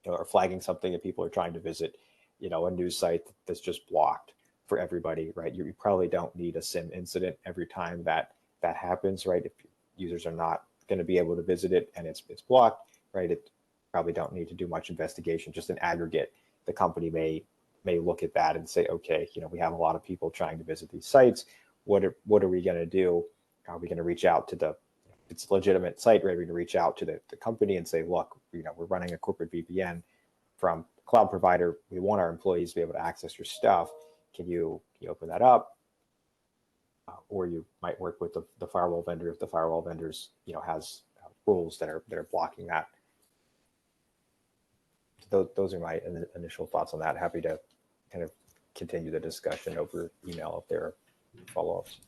or flagging something that people are trying to visit, a news site that's just blocked for everybody, right? You probably don't need a SIM incident every time that happens, right? If users are not going to be able to visit it and it's blocked, right? It probably don't need to do much investigation. Just an aggregate, the company may look at that and say, okay, we have a lot of people trying to visit these sites. What are we going to do? Are we going to reach out to if it's a legitimate site, right? We're going to reach out to the company and say, look, we're running a corporate VPN from cloud provider. We want our employees to be able to access your stuff. Can you open that up? Or you might work with the firewall vendor if the firewall vendors has rules that are blocking that. So those are my initial thoughts on that. Happy to kind of continue the discussion over email if there are follow-ups.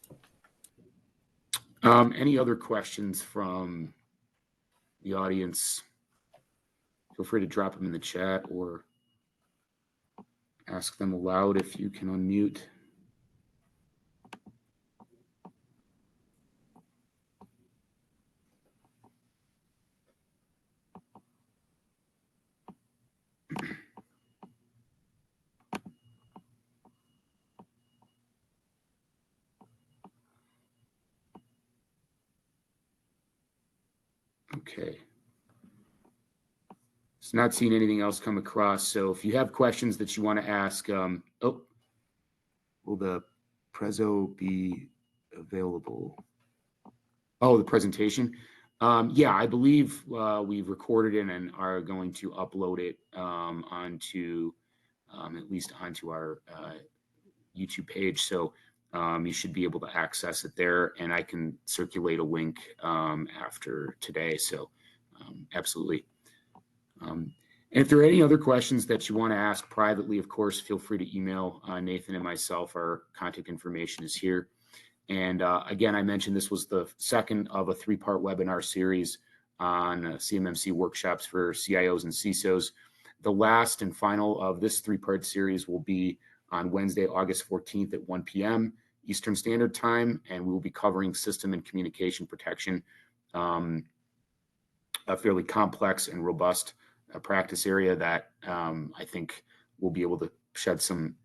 Any other questions from the audience? Feel free to drop them in the chat or ask them aloud if you can unmute. Okay. So not seeing anything else come across. So if you have questions that you want to ask, will the Prezzo be available? Oh, the presentation. Yeah, I believe we've recorded it and are going to upload it onto at least onto our YouTube page. So you should be able to access it there, and I can circulate a link after today. So absolutely. And if there are any other questions that you want to ask privately, of course, feel free to email Nathan and myself. Our contact information is here. And again, I mentioned this was the second of a 3-part webinar series on CMMC workshops for CIOs and CISOs. The last and final of this 3-part series will be on Wednesday, August 14th at 1 p.m. Eastern Standard Time, and we will be covering system and communication protection, a fairly complex and robust practice area that I think we'll be able to shed some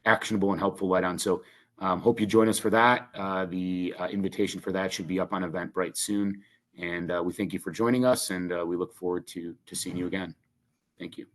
actionable and helpful light on. So hope you join us for that. The invitation for that should be up on Eventbrite soon. And we thank you for joining us, and we look forward to seeing you again. Thank you.